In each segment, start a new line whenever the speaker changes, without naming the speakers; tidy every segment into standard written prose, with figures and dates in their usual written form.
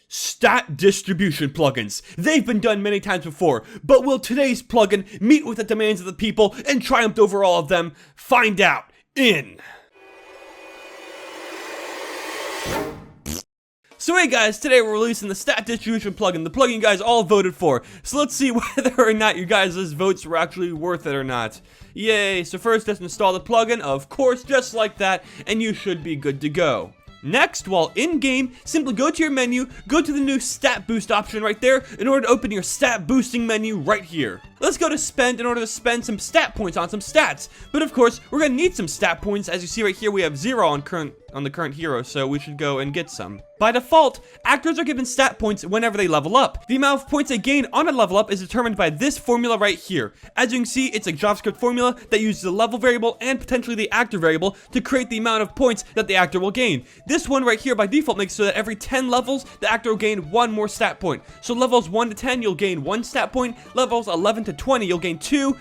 Stat distribution plugins. They've been done many times before, but will today's plugin meet with the demands of the people and triumph over all of them? Find out in... So hey guys, today we're releasing the stat distribution plugin, the plugin you guys all voted for. So let's see whether or not you guys' votes were actually worth it or not. Yay, so first let's install the plugin, of course, just like that, and you should be good to go. Next, while in-game, simply go to your menu, go to the new stat boost option right there in order to open your stat boosting menu right here. Let's go to spend in order to spend some stat points on some stats. But of course, we're going to need some stat points. As you see right here, we have 0 on the current hero, so we should go and get some. By default, actors are given stat points whenever they level up. The amount of points they gain on a level up is determined by this formula right here. As you can see, it's a JavaScript formula that uses the level variable and potentially the actor variable to create the amount of points that the actor will gain. This one right here by default makes so that every 10 levels, the actor will gain 1 more stat point. So levels 1 to 10, you'll gain 1 stat point. Levels 11 to 20, you'll gain 2.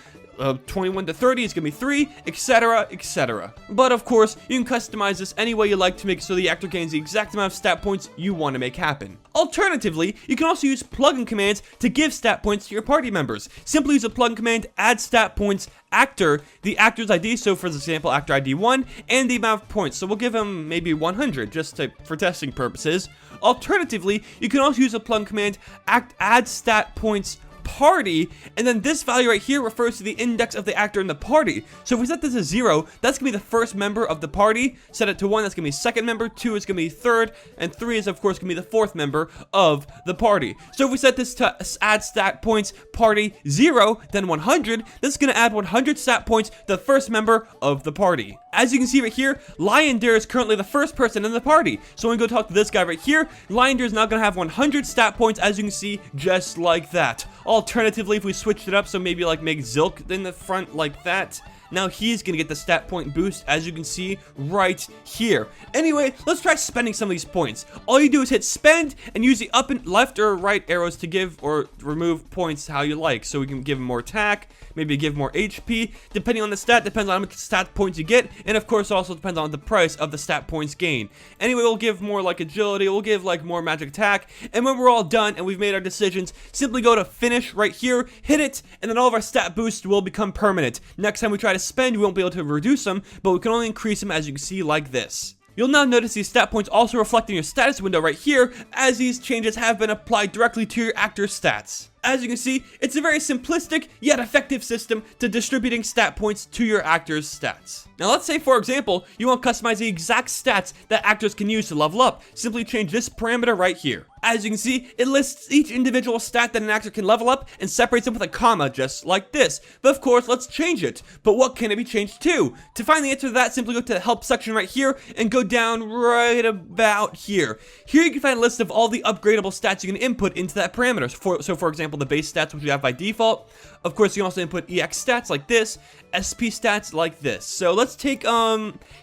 21 to 30 is gonna be 3, etc, etc. But of course, you can customize this any way you like to make so the actor gains the exact amount of stat points you want to make happen. Alternatively, you can also use plugin commands to give stat points to your party members. Simply use a plugin command, add stat points, actor, the actor's ID, so for example, actor ID 1, and the amount of points. So we'll give him maybe 100, just for testing purposes. Alternatively, you can also use a plugin command, add stat points, party, and then this value right here refers to the index of the actor in the party. So if we set this to 0, that's gonna be the first member of the party. Set it to 1, that's gonna be second member, 2 is gonna be third, and 3 is of course gonna be the fourth member of the party. So if we set this to add stat points party 0, then 100, this is gonna add 100 stat points to the first member of the party. As you can see right here, Lion Deer is currently the first person in the party. So when we go talk to this guy right here, Lion Deer is now gonna have 100 stat points, as you can see, just like that. Alternatively, if we switched it up, so maybe like make Zilk in the front like that, now he's gonna get the stat point boost, as you can see right here. Anyway, let's try spending some of these points. All you do is hit spend and use the up and left or right arrows to give or remove points how you like. So we can give him more attack, maybe give more HP, depending on the stat, depends on how much stat points you get, and of course also depends on the price of the stat points gained. Anyway, we'll give more like agility, we'll give like more magic attack, and when we're all done and we've made our decisions, simply go to finish right here, hit it, and then all of our stat boosts will become permanent. Next time we try to spend, we won't be able to reduce them, but we can only increase them, as you can see, like this. You'll now notice these stat points also reflect in your status window right here, as these changes have been applied directly to your actor's stats. As you can see, it's a very simplistic yet effective system to distributing stat points to your actor's stats. Now let's say, for example, you want to customize the exact stats that actors can use to level up. Simply change this parameter right here. As you can see, it lists each individual stat that an actor can level up and separates them with a comma, just like this. But of course, let's change it. But what can it be changed to? To find the answer to that, simply go to the help section right here and go down right about here. Here you can find a list of all the upgradable stats you can input into that parameter. So for example, the base stats, which you have by default. Of course, you can also input EX stats like this, SP stats like this. So let's take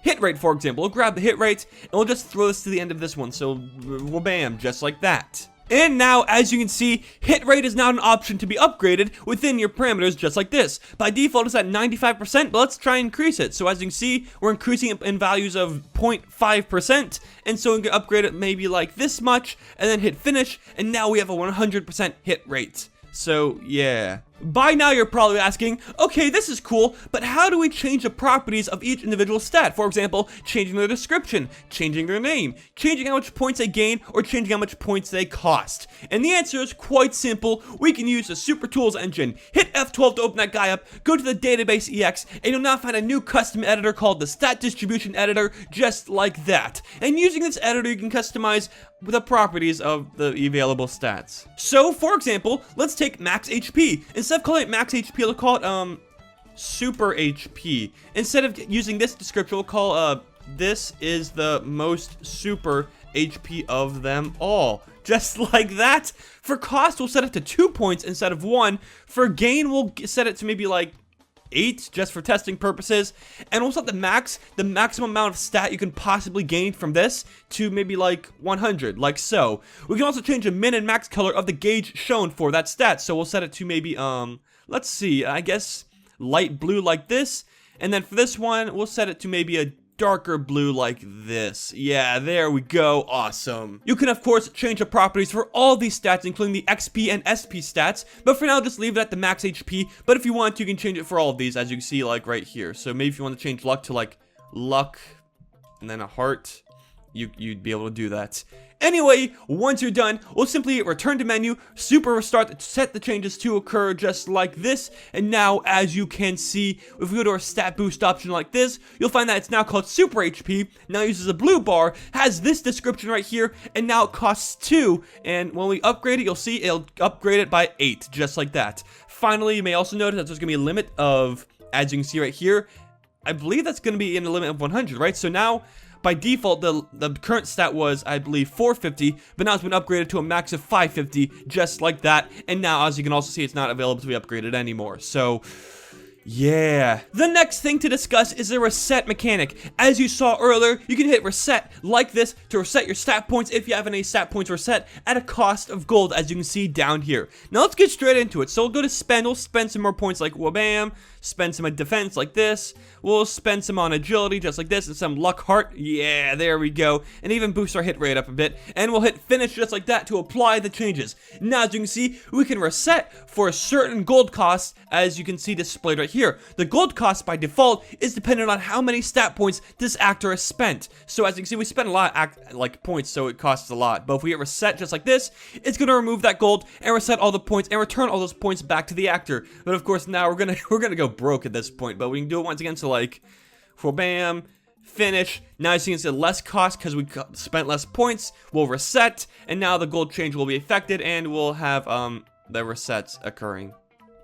hit rate, for example. We'll grab the hit rate and we'll just throw this to the end of this one. So bam, just like that. And now, as you can see, hit rate is now an option to be upgraded within your parameters, just like this. By default, it's at 95%, but let's try and increase it. So as you can see, we're increasing it in values of 0.5%, and so we can upgrade it maybe like this much, and then hit finish, and now we have a 100% hit rate. So, yeah. By now you're probably asking, okay, this is cool, but how do we change the properties of each individual stat? For example, changing their description, changing their name, changing how much points they gain, or changing how much points they cost. And the answer is quite simple. We can use the Super Tools engine. Hit F12 to open that guy up, go to the database EX, and you'll now find a new custom editor called the Stat Distribution Editor, just like that. And using this editor, you can customize the properties of the available stats. So, for example, let's take max HP. Instead of calling it max HP, we'll call it super HP. Instead of using this description, we'll call this is the most super HP of them all. Just like that. For cost, we'll set it to 2 points instead of 1. For gain, we'll set it to maybe like 8, just for testing purposes, and we'll set the maximum amount of stat you can possibly gain from this to maybe like 100, like so. We can also change the min and max color of the gauge shown for that stat, so we'll set it to maybe, let's see, I guess light blue like this, and then for this one, we'll set it to maybe a darker blue like this. Yeah, there we go. Awesome. You can, of course, change the properties for all these stats, including the XP and SP stats, but for now, just leave it at the max HP. But if you want to, you can change it for all of these, as you can see, like right here. So maybe if you want to change luck to like luck and then a heart, you'd be able to do that. Anyway, once you're done, we'll simply return to menu, super restart, set the changes to occur just like this, and now, as you can see, if we go to our stat boost option like this, you'll find that it's now called Super HP, now uses a blue bar, has this description right here, and now it costs 2, and when we upgrade it, you'll see it'll upgrade it by 8, just like that. Finally, you may also notice that there's going to be a limit of, as you can see right here, I believe that's going to be in the limit of 100, right? So now, by default, the current stat was, I believe, 450, but now it's been upgraded to a max of 550, just like that. And now, as you can also see, it's not available to be upgraded anymore. So, yeah. The next thing to discuss is the reset mechanic. As you saw earlier, you can hit reset like this to reset your stat points if you have any stat points reset at a cost of gold, as you can see down here. Now, let's get straight into it. So, we'll go to spend. We'll spend some more points like wabam. Spend some on defense like this. We'll spend some on agility just like this and some luck heart. Yeah, there we go. And even boost our hit rate up a bit. And we'll hit finish just like that to apply the changes. Now, as you can see, we can reset for a certain gold cost, as you can see displayed right here. The gold cost by default is dependent on how many stat points this actor has spent. So as you can see, we spend a lot of points, so it costs a lot. But if we hit reset just like this, it's going to remove that gold and reset all the points and return all those points back to the actor. But of course, now we're gonna go broke at this point, but we can do it once again. So like, for bam, finish. Now you see it's a less cost because we spent less points. We'll reset, and now the gold change will be affected, and we'll have the resets occurring.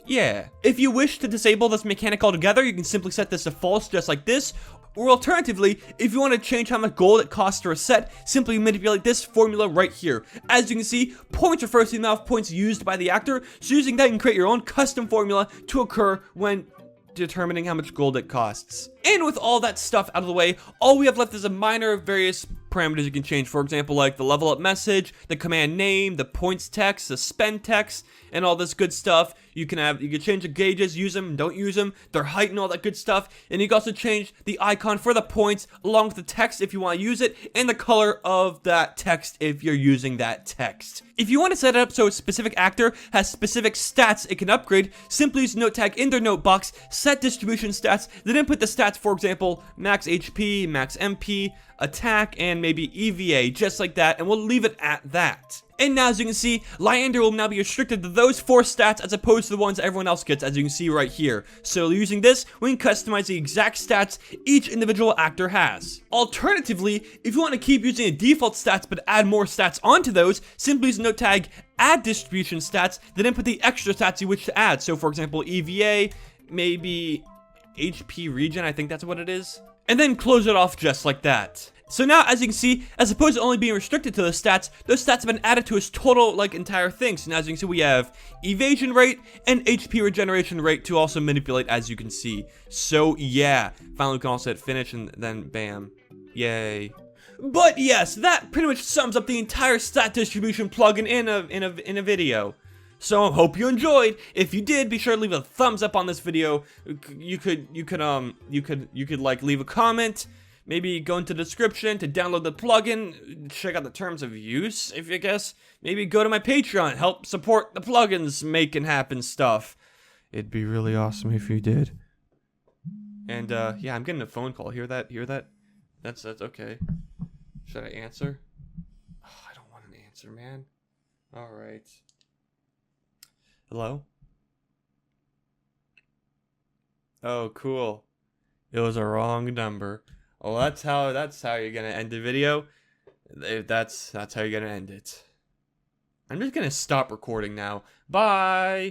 Yeah. If you wish to disable this mechanic altogether, you can simply set this to false just like this. Or alternatively, if you want to change how much gold it costs to reset, simply manipulate this formula right here. As you can see, points refers to the amount of points used by the actor, so using that you can create your own custom formula to occur when determining how much gold it costs. And with all that stuff out of the way, all we have left is a minor various parameters you can change. For example, like the level up message, the command name, the points text, the spend text, and all this good stuff. You can change the gauges, use them, don't use them, their height and all that good stuff. And you can also change the icon for the points along with the text if you want to use it, and the color of that text if you're using that text. If you want to set it up so a specific actor has specific stats it can upgrade, simply use note tag in their note box, set distribution stats, then input the stats, for example, max HP, max MP, attack, and maybe EVA, just like that, and we'll leave it at that. And now, as you can see, Leander will now be restricted to those 4 stats as opposed to the ones everyone else gets, as you can see right here. So using this, we can customize the exact stats each individual actor has. Alternatively, if you want to keep using the default stats but add more stats onto those, simply use note tag add distribution stats, then input the extra stats you wish to add. So for example, EVA, maybe HP regen, I think that's what it is. And then close it off just like that. So now, as you can see, as opposed to only being restricted to those stats have been added to his total, entire thing. So now, as you can see, we have evasion rate and HP regeneration rate to also manipulate, as you can see. So, yeah. Finally, we can also hit finish, and then, bam. Yay. But, yes, that pretty much sums up the entire stat distribution plugin in a video. So I hope you enjoyed. If you did, be sure to leave a thumbs up on this video. You could leave a comment. Maybe go into the description to download the plugin, check out the terms of use, if you guess. Maybe go to my Patreon, help support the plugins making happen stuff. It'd be really awesome if you did. And, yeah, I'm getting a phone call. Hear that? Hear that? That's okay. Should I answer? Oh, I don't want an answer, man. Alright. Hello? Oh, cool. It was a wrong number. Well, that's how you're gonna end the video. That's how you're gonna end it. I'm just gonna stop recording now. Bye!